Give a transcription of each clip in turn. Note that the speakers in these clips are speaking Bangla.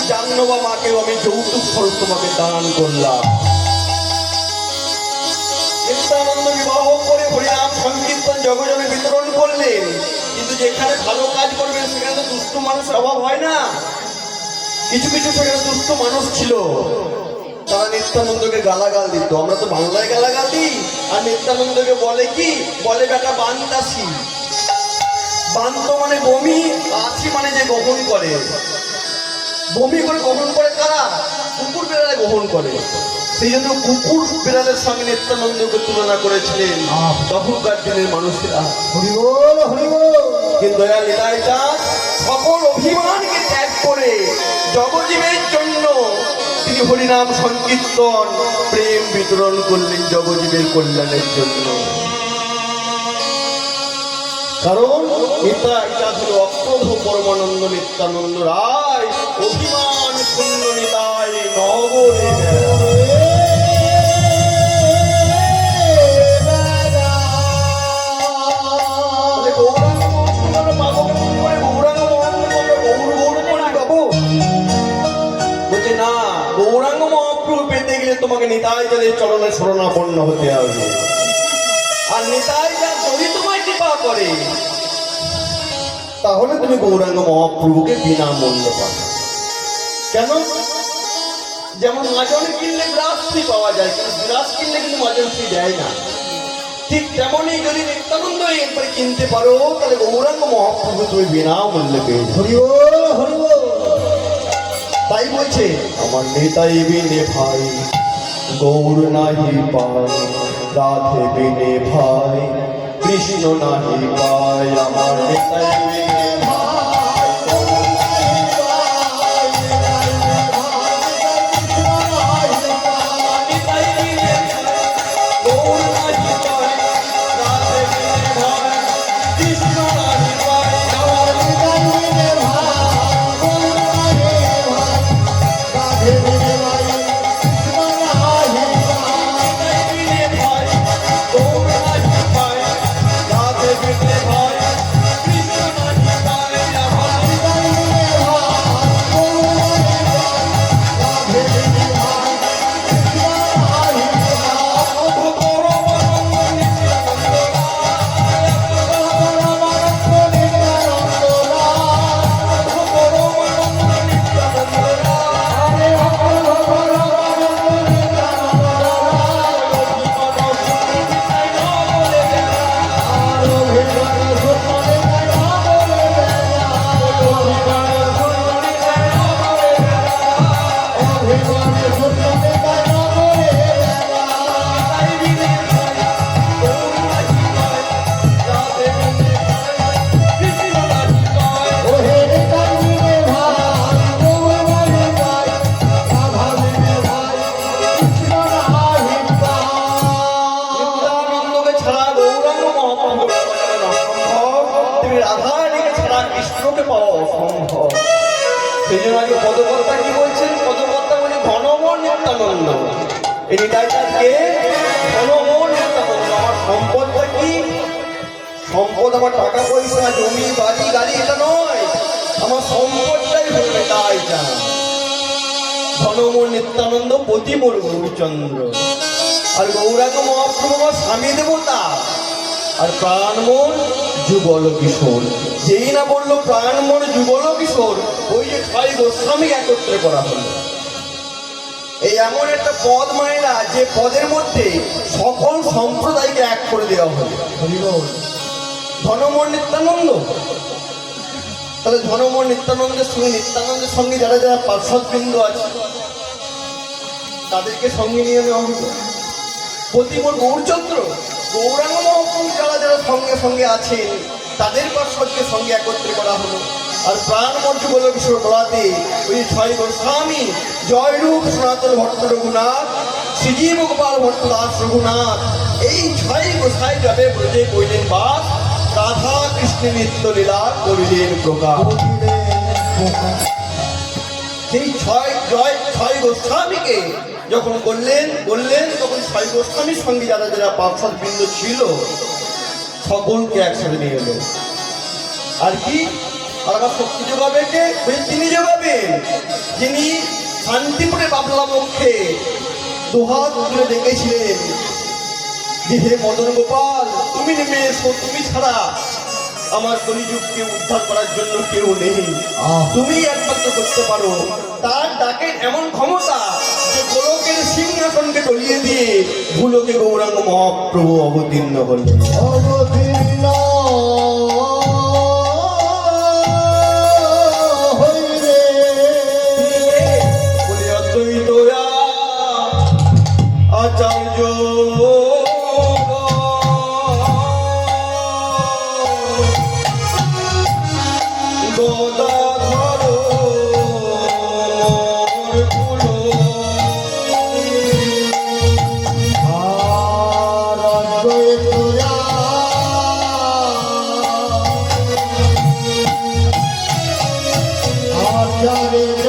জাহ্নবা মাকেও আমি যৌতুক স্বরূপ তোমাকে দান করলাম। নিত্যানন্দ বিবাহ করে হরিনাম সংকীর্তন জগজনে বিতরণ করলেন, কিন্তু যেখানে ভালো কাজ করবেন সেখানে তো দুষ্ট মানুষের অভাব হয় না। কিছু কিছু সেখানে দুষ্ট মানুষ ছিল, তারা নিত্যানন্দকে গালাগাল দিত। আমরা তো বাংলায় গালাগাল দিই, আর নিত্যানন্দকে বলে কি, বলে বেটা বান্তাসি। বান্ত মানে বমি, আসি মানে যে গ্রহণ করে। বমি করে গ্রহণ করে কারা? কুকুর বেড়ালে গ্রহণ করে। সেই জন্য কুকুর বিড়ালের সঙ্গে নিত্যানন্দকে তুলনা করেছিলেন তখনকার দিনের মানুষেরা। কিন্তু দয়াল নিতাই দাস সকল অভিমানকে ত্যাগ করে জগজীবের জন্য তিনি হরিনাম সংকীর্তন প্রেম বিতরণ করলেন জগজীবের কল্যাণের জন্য। কারণ নিতাই দাস হল অক্রোধ পরমানন্দ নিত্যানন্দ রায়, অভিমান শূন্য নিতাই নগরে। গৌরাঙ্গ মহাপ্রভু পেতে গেলে তোমাকে নিতাই চাঁদের চরণে শরণাপন্ন হতে হবে। আর নিতাই চাঁদ যদি তোমায় কৃপা করে তাহলে তুমি গৌরাঙ্গ মহাপ্রভুকে বিনামূল্যে পাবে। কেন? যেমন মাজন কিনলে গ্রাস ফ্রি পাওয়া যায়, কিন্তু গ্রাস কিনলে কিন্তু মাজন ফ্রি দেয় না। ঠিক তেমনই যদি নিত্যানন্দ একবার কিনতে পারো তাহলে গৌরাঙ্গ মহাপ্রভু তুমি বিনামূল্যে পেয়ে যাবে। তাই বলছে আমার নেতাই বিনে ভাই গৌর নাহি পায়, রাধে বিনে ভাই কৃষ্ণ নাহি পায়। আমার নেতাই বিনে ভাই গৌর নাহি পায়, নেতাই বিনে ভাই গৌর নাহি পায়, রাধে বিনে ভাই কৃষ্ণ নাহি পায়। আমার নেতাই বিনে ভাই পদকর্তা কি বলছেন? পদকর্তা বলে ঘনমন নিত্যানন্দ। এই নিতাইকে ঘনমন নিত্যানন্দ। আমার সম্পদটা কি? সম্পদ আমার টাকা পয়সা জমি বাড়ি গাড়ি এটা নয়, আমার সম্পদটাই হল নিতাইটা। ঘনমন নিত্যানন্দ প্রতিমূল গৌরচন্দ্র। আর গৌরাঙ্গ মহাপ্রভু আমার স্বামী দেবতা। আর প্রাণমন যুগল কিশোর। যেই না বললো প্রাণমন যুগল কিশোর, ওই যে ছয় গোস্বামী একত্রে করা হলো। এই এমন একটা পদ মায়েরা যে পদের মধ্যে সকল সম্প্রদায়কে এক করে দেওয়া হলো। ধনমন নিত্যানন্দ, তাহলে ধনমন নিত্যানন্দের সঙ্গে যারা যারা পার্শ্বদবৃন্দ আছে তাদেরকে সঙ্গে নিয়ে নেওয়া হলো। প্রতিমূল গৌরচন্দ্র, গৌরাঙ্গ মহাপ্রভু যারা যারা সঙ্গে সঙ্গে আছেন তাদের পার্শ্বদকে সঙ্গে একত্রে করা হলো। আর প্রাণমন যুগল কিশোর বলাতে ওই ছয় গোস্বামী জয়রূপ সনাতন ভট্ট রঘুনাথ, শ্রীজীব গোপাল ভট্ট দাস রঘুনাথ, এই ছয় গোসাই যাবে ব্রজে কইলেন বাস, রাধা কৃষ্ণ নিত্য লীলা করিলেন প্রকাশ। সেই ছয় গোস্বামীকে যখন বললেন তখন ছয় গোস্বামীর সঙ্গে যারা যারা পার্শ্বদ বৃন্দ ছিল সকলকে একসাথে নিয়ে এলো। আর কি? আর আমার শক্তি যোগাবে কে? তিনি যোগাবেন। যিনি শান্তিপুরে বাবলা মুখে দুহাত তুলে ডেকেছিলেন যে হে মদন গোপাল, তুমি নেমে এসো, তুমি ছাড়া আমার কলিযুগকে উদ্ধার করার জন্য কেউ নেই, তুমি একমাত্র করতে পারো। তার ডাকের এমন ক্ষমতা যে গোলকের সিংহাসনকে টলিয়ে দিয়ে ভুলোকে গৌরাঙ্গ মহাপ্রভু অবতীর্ণ হলেন। অবতীর্ণ হইলে বলে অদ্বৈত আচার্য গদাধর আর অদ্বৈতরা আচার্য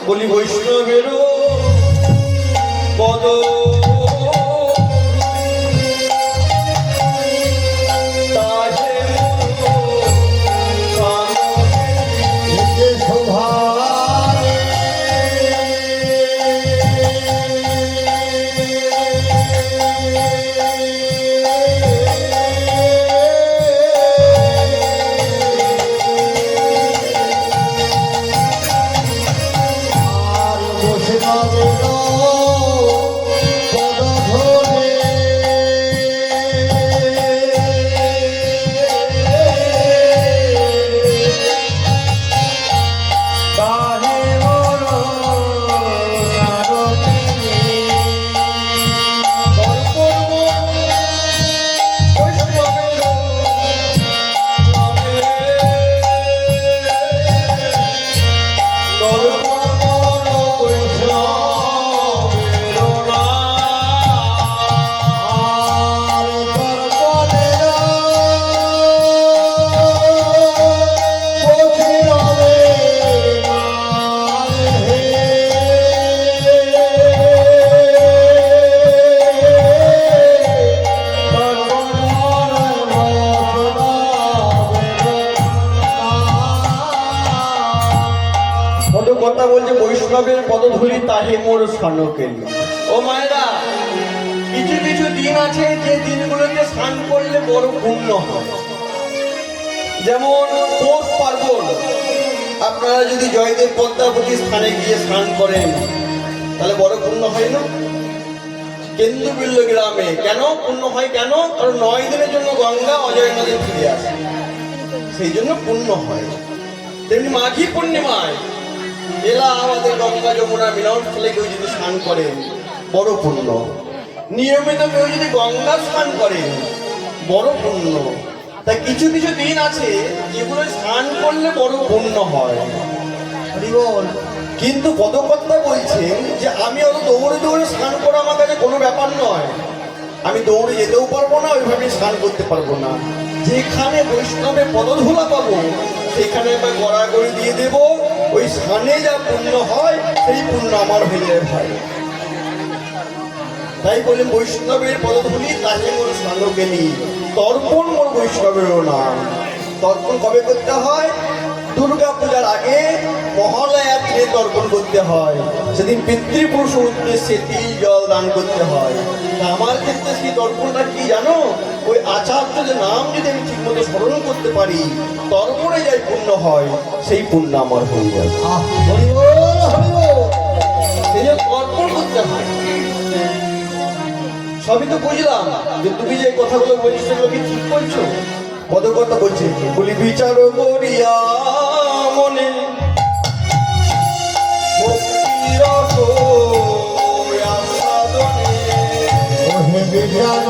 বলি বৈষ্ণবের পদ কথা বলছে বৈষ্ণবের পদধূলি তাহে মোর সনকেলি। ও মায়েরা, কিছু কিছু দিন আছে যে দিনগুলোতে স্নান করলে বড় পুণ্য হয়। যেমন পৌষ পার্বণ, আপনারা যদি জয়দেব পদ্মাবতী স্থানে গিয়ে স্নান করেন তাহলে বড় পুণ্য হয় না? কেন্দুবিল্ল গ্রামে কেন পুণ্য হয়? কেন? কারণ 9 দিনের জন্য গঙ্গা অজয় নদী ফিরে আসে, সেই জন্য পুণ্য হয়। তেমনি মাঘী পূর্ণিমায় এলা আমাদের গঙ্গা যমুনা মিলনস্থলে কেউ যদি স্নান করেন বড় পুণ্য। নিয়মিত কেউ যদি গঙ্গা স্নান করেন বড় পুণ্য। তাই কিছু কিছু দিন আছে যেগুলো স্নান করলে বড় পুণ্য হয়। হরি বল। কিন্তু পদকর্তা বলছেন যে আমি অত দৌড়ে দৌড়ে স্নান করা আমার কাছে কোনো ব্যাপার নয়। আমি দৌড়ে যেতেও পারবো না, ওইভাবে স্নান করতে পারবো না। যেখানে বৈষ্ণবের পদধূলা পাবো সেখানে একবার গড়াগড়ি দিয়ে দেব, ওই স্নানে যা পুণ্য হয় সেই পুণ্য আমার হয়ে যায় ভাই। তাই বলেন বৈষ্ণবের পদধূলি তাহে মোর স্নানকেলি, তর্পণ মোর বৈষ্ণবেরও নাম। তর্পণ কবে করতে হয়? দুর্গা পূজার আগে মহালয়ার দিনে তর্পণ করতে হয়। সেদিন পিতৃপুরুষ উদ্দেশ্যে তিল জল দান করতে হয়। তা আমার ক্ষেত্রে সেই তর্পণটা কি জানো? ওই আচার্যদের নাম যদি আমি ঠিক মতো স্মরণ করতে পারি, তর্পণে যাই পুণ্য হয়, সেই পুণ্য আমার হয়ে যায়। হরি বল, হরি বল। সেই জন্য তর্পণ করতে হয়। সবই তো বুঝলাম, যে তুমি যে কথাগুলো বলছো সেগুলো কি ঠিক বলছো? পদকর্তা বলছে বলি বিচার করিয়া মনে ভক্তির আস্বাদনে ওহে বিচার